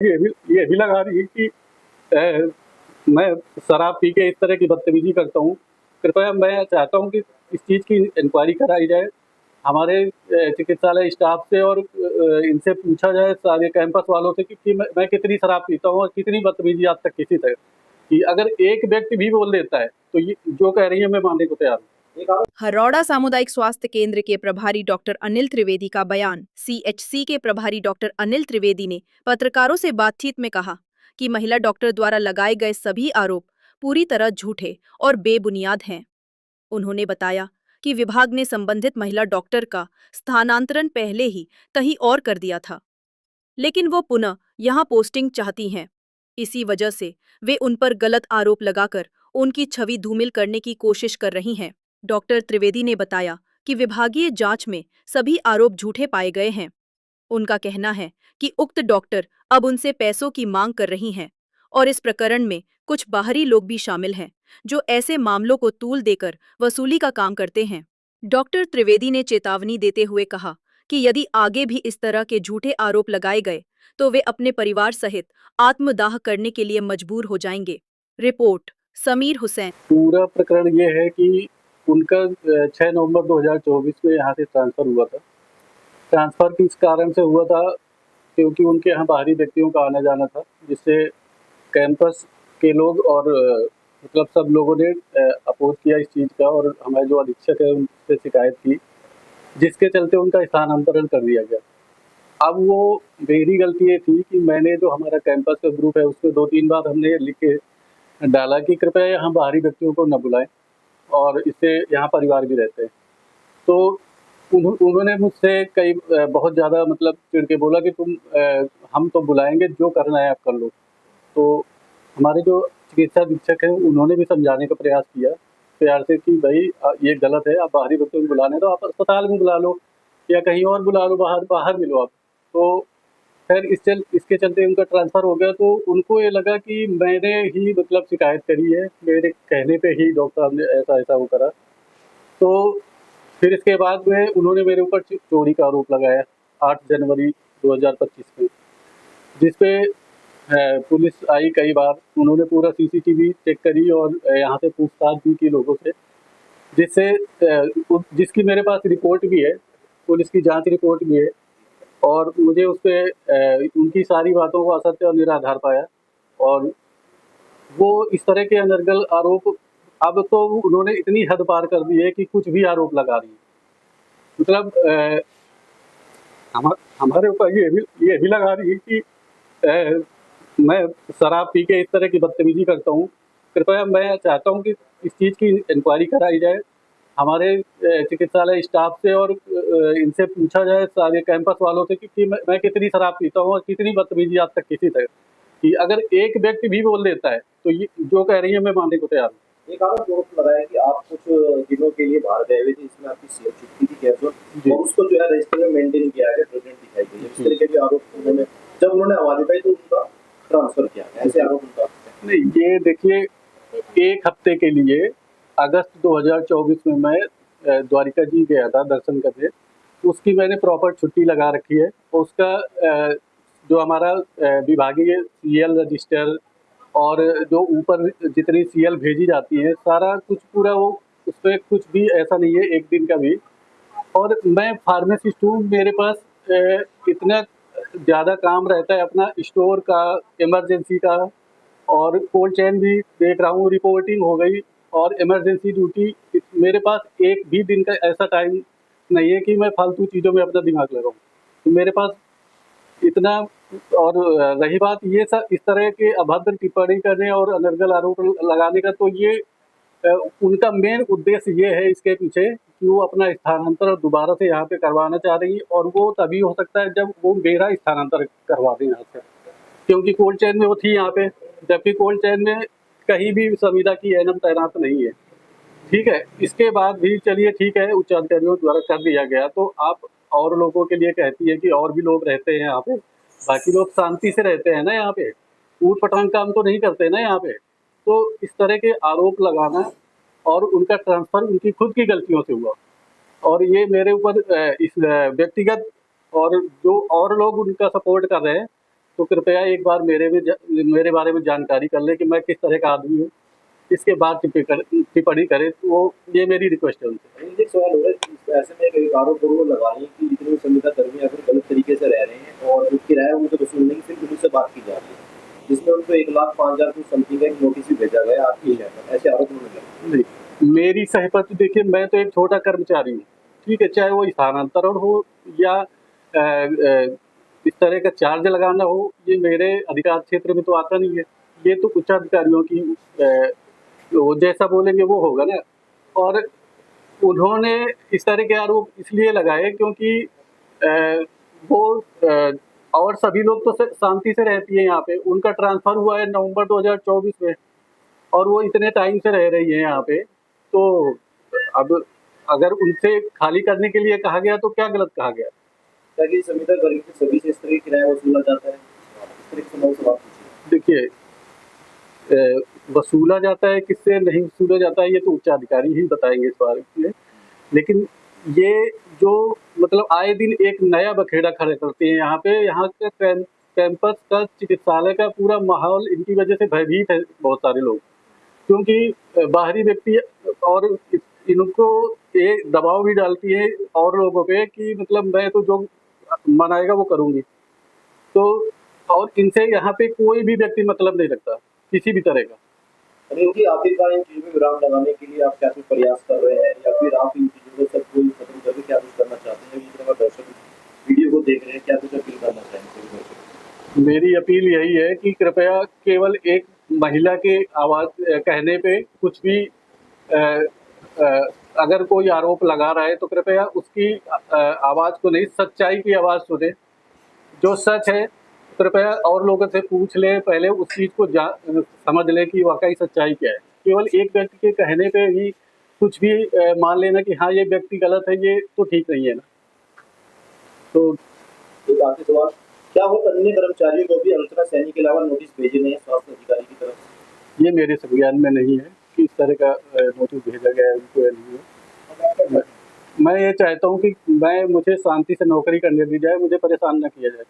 ये भी लगा रही है कि अ, मैं शराब पी के इस तरह की बदतमीज़ी करता हूँ। कृपया मैं चाहता हूँ कि इस चीज़ की इंक्वायरी कराई जाए। हमारे चिकित्सालय स्टाफ से और इनसे पूछा जाए सारे कैंपस वालों से कि मैं कितनी शराब पीता हूँ और कितनी बदतमीज़ी आज तक किसी से कि अगर एक व्यक्ति भी बोल देता है, तो ये जो कह रही है मैं मानने को तैयार हूँ। हरौड़ा सामुदायिक स्वास्थ्य केंद्र के प्रभारी डॉक्टर अनिल त्रिवेदी का बयान। सीएचसी के प्रभारी डॉक्टर अनिल त्रिवेदी ने पत्रकारों से बातचीत में कहा कि महिला डॉक्टर द्वारा लगाए गए सभी आरोप पूरी तरह झूठे और बेबुनियाद हैं। उन्होंने बताया कि विभाग ने संबंधित महिला डॉक्टर का स्थानांतरण पहले ही कहीं और कर दिया था, लेकिन वो पुनः यहां पोस्टिंग चाहती हैं। इसी वजह से वे उन पर गलत आरोप लगाकर उनकी छवि धूमिल करने की कोशिश कर रही हैं। डॉक्टर त्रिवेदी ने बताया कि विभागीय जांच में सभी आरोप झूठे पाए गए हैं। उनका कहना है कि उक्त डॉक्टर अब उनसे पैसों की मांग कर रही हैं और इस प्रकरण में कुछ बाहरी लोग भी शामिल हैं, जो ऐसे मामलों को तूल देकर वसूली का काम करते हैं। डॉक्टर त्रिवेदी ने चेतावनी देते हुए कहा कि यदि आगे भी इस तरह के झूठे आरोप लगाए गए तो वे अपने परिवार सहित आत्मदाह करने के लिए मजबूर हो जाएंगे। रिपोर्ट समीर हुसैन। पूरा प्रकरण ये है कि उनका 6 नवंबर 2024 में यहाँ से ट्रांसफ़र हुआ था। ट्रांसफ़र किस कारण से हुआ था, क्योंकि उनके यहाँ बाहरी व्यक्तियों का आना-जाना था, जिससे कैंपस के लोग और मतलब सब लोगों ने अपोज़ किया इस चीज़ का और हमारे जो अधीक्षक है उनसे शिकायत की, जिसके चलते उनका स्थानांतरण कर दिया गया। अब वो मेरी गलती ये थी कि मैंने जो हमारा कैंपस का ग्रुप है उसमें 2-3 बार हमने लिख के डाला कि कृपया यहाँ बाहरी व्यक्तियों को न बुलाएँ और इससे यहाँ परिवार भी रहते हैं। तो उन्होंने मुझसे कई बहुत ज़्यादा मतलब चिढ़ के बोला कि हम तो बुलाएँगे, जो करना है आप कर लो। तो हमारे जो चिकित्सा अधीक्षक हैं, उन्होंने भी समझाने का प्रयास किया, प्यार से कि भई ये गलत है, आप बाहरी व्यक्तियों को बुलाने दो, आप अस्पताल में बुला लो या कहीं और बुला लो, बाहर बाहर मिलो आप। तो खैर इसके चलते उनका ट्रांसफ़र हो गया, तो उनको ये लगा कि मैंने ही मतलब शिकायत करी है, मेरे कहने पे ही डॉक्टर साहब ने ऐसा-ऐसा वो करा। तो फिर इसके बाद में उन्होंने मेरे ऊपर चोरी का आरोप लगाया 8 जनवरी 2025 में, जिस पे पुलिस आई कई बार, उन्होंने पूरा सीसीटीवी चेक करी और यहाँ से पूछताछ भी की लोगों से, जिससे जिसकी मेरे पास रिपोर्ट भी है, पुलिस की जाँच रिपोर्ट भी है और मुझे उसपे उनकी सारी बातों को असत्य और निराधार पाया और वो इस तरह के अनर्गल आरोप अब तो उन्होंने इतनी हद पार कर दी है कि कुछ भी आरोप लगा रही है। मतलब हमारे ऊपर ये भी लगा रही है कि मैं शराब पी के इस तरह की बदतमीज़ी करता हूँ। कृपया मैं चाहता हूँ कि इस चीज़ की इंक्वायरी कराई जाए। हमारे चिकित्सालय स्टाफ से और इनसे पूछा जाए सारे कैंपस वालों से कि मैं कितनी शराब पीता हूँ और कितनी बदतमीज़ी आज तक किसी से कि अगर एक व्यक्ति भी बोल देता है, तो ये जो कह रही है मैं मानने को तैयार हूँ। एक आरोप लगाया कि आप कुछ दिनों के लिए बाहर गए हुए थे, इसमें आपकी सीएम छुट्टी थी कैसे और उसको जो है रजिस्टर में मेंटेन किया गया, प्रेजेंट दिखाई गई है। इस तरह के भी आरोप उन्होंने जब उन्होंने आवाज उठाई तो उनका ट्रांसफर किया गया, ऐसे आरोप उनका नहीं। ये देखिए, 1 हफ्ते के लिए अगस्त 2024 में मैं द्वारिका जी गया था दर्शन करने, उसकी मैंने प्रॉपर छुट्टी लगा रखी है। उसका जो हमारा विभागीय सीएल रजिस्टर और जो ऊपर जितनी सीएल भेजी जाती है, सारा कुछ पूरा वो उसपे कुछ भी ऐसा नहीं है एक दिन का भी। और मैं फार्मासिस्ट हूँ, मेरे पास इतना ज़्यादा काम रहता है अपना स्टोर का, इमरजेंसी का और कोल्ड चेन भी देख रहा हूँ, रिपोर्टिंग हो गई और इमरजेंसी ड्यूटी। मेरे पास एक भी दिन का ऐसा टाइम नहीं है कि मैं फालतू चीज़ों में अपना दिमाग लगाऊँ। तो मेरे पास इतना और रही बात ये सब इस तरह के अभद्र टिप्पणी करने और अनर्गल आरोप लगाने का, तो ये उनका मेन उद्देश्य ये है इसके पीछे कि वो अपना स्थानांतरण दोबारा से यहाँ पे करवाना चाह रही है और वो तभी हो सकता है जब वो मेरा स्थानांतरण करवा दें यहाँ से, क्योंकि कोल्ड चेन में वो थी यहाँ पे, जबकि कोल्ड चेन में कहीं भी संविदा की एनम तैनात नहीं है। ठीक है, इसके बाद भी चलिए ठीक है, उच्च अधिकारियों द्वारा कर दिया गया, तो आप और लोगों के लिए कहती है कि और भी लोग रहते हैं यहाँ पे, बाकी लोग शांति से रहते हैं ना यहाँ पे, ऊट-पटांग काम तो नहीं करते ना यहाँ पे। तो इस तरह के आरोप लगाना और उनका ट्रांसफ़र उनकी खुद की गलतियों से हुआ और ये मेरे ऊपर इस व्यक्तिगत और जो और लोग उनका सपोर्ट कर रहे हैं, तो कृपया एक बार मेरे बारे में जानकारी कर ले कि मैं किस तरह का आदमी हूँ, इसके बाद टिप्पणी करे, तो वो ये मेरी रिक्वेस्ट है उनसे। मुझे एक सवाल हो रहा है कि ऐसे में एक आरोप वो लगा रही है कि जितने भी संविदा कर्मी अगर गलत तरीके से रह रहे हैं और जो किराया उनको वसूल नहीं, फिर पुलिस से बात की जा रही है, जिसमें उनको 1,05,000 कुछ समथिंग का एक नोटिस भी भेजा गया आपके शहर पर, ऐसे आरोप उन्होंने लगाए। नहीं, मेरी सहपति देखिए, मैं तो एक छोटा कर्मचारी हूँ, ठीक है, चाहे वो स्थानांतरण हो या इस तरह का चार्ज लगाना हो, ये मेरे अधिकार क्षेत्र में तो आता नहीं है। ये तो उच्च अधिकारियों की वो जैसा बोलेंगे वो होगा ना। और उन्होंने इस तरह के आरोप इसलिए लगाए क्योंकि वो और सभी लोग तो शांति से रहती है यहाँ पे। उनका ट्रांसफ़र हुआ है नवंबर 2024 में और वो इतने टाइम से रह रही है यहाँ पे। तो अब अगर उनसे खाली करने के लिए कहा गया तो क्या गलत कहा गया? ताकि संविदा कर्मी के सभी से इस तरह किराया वसूला जाता है, इस तरह के सवाल पूछिए। देखिए, वसूला जाता है किससे, नहीं वसूला जाता है, ये तो उच्च अधिकारी ही बताएंगे इस बारे में। लेकिन ये जो मतलब आए दिन एक नया बखेड़ा खड़ा करते हैं यहाँ पे। यहाँ के कैंपस का, चिकित्सालय का पूरा माहौल इनकी वजह से भयभीत है बहुत सारे लोग, क्योंकि बाहरी व्यक्ति और इनको ये दबाव भी डालती है और लोगों पे कि मतलब मैं तो जो मन आएगा वो करूँगी। तो और इनसे यहाँ पे कोई भी व्यक्ति मतलब नहीं रखता किसी भी तरह का। अनिल जी, आखिरकार इन चीज़ों में विराम लगाने के लिए आप क्या कुछ प्रयास कर रहे हैं, या फिर आप इन चीज़ों को सब कोई खत्म करके क्या कुछ करना चाहते हैं? जिस तरह दर्शक वीडियो को देख रहे हैं, क्या कुछ अपील करना चाहेंगे? मेरी अपील यही है कि कृपया केवल एक महिला के आवाज़ कहने पे कुछ भी अगर कोई आरोप लगा रहा है तो कृपया उसकी आवाज़ को नहीं, सच्चाई की आवाज़ सुने। जो सच है कृपया और लोगों से पूछ ले, पहले उस चीज़ को समझ ले कि वाकई सच्चाई क्या है। केवल एक व्यक्ति के कहने पे ही कुछ भी मान लेना कि हाँ ये व्यक्ति गलत है, ये तो ठीक नहीं है ना। तो एक आखिरी सवाल, क्या वो अन्य कर्मचारियों को भी अनुचरा सैनी के अलावा नोटिस भेजे नहीं है स्वास्थ्य अधिकारी की तरफ से? ये मेरे संज्ञान में नहीं है कि इस तरह का नोटिस भेजा गया है उनको या नहीं है। मैं ये चाहता हूँ कि मुझे शांति से नौकरी करने दी जाए, मुझे परेशान ना किया जाए।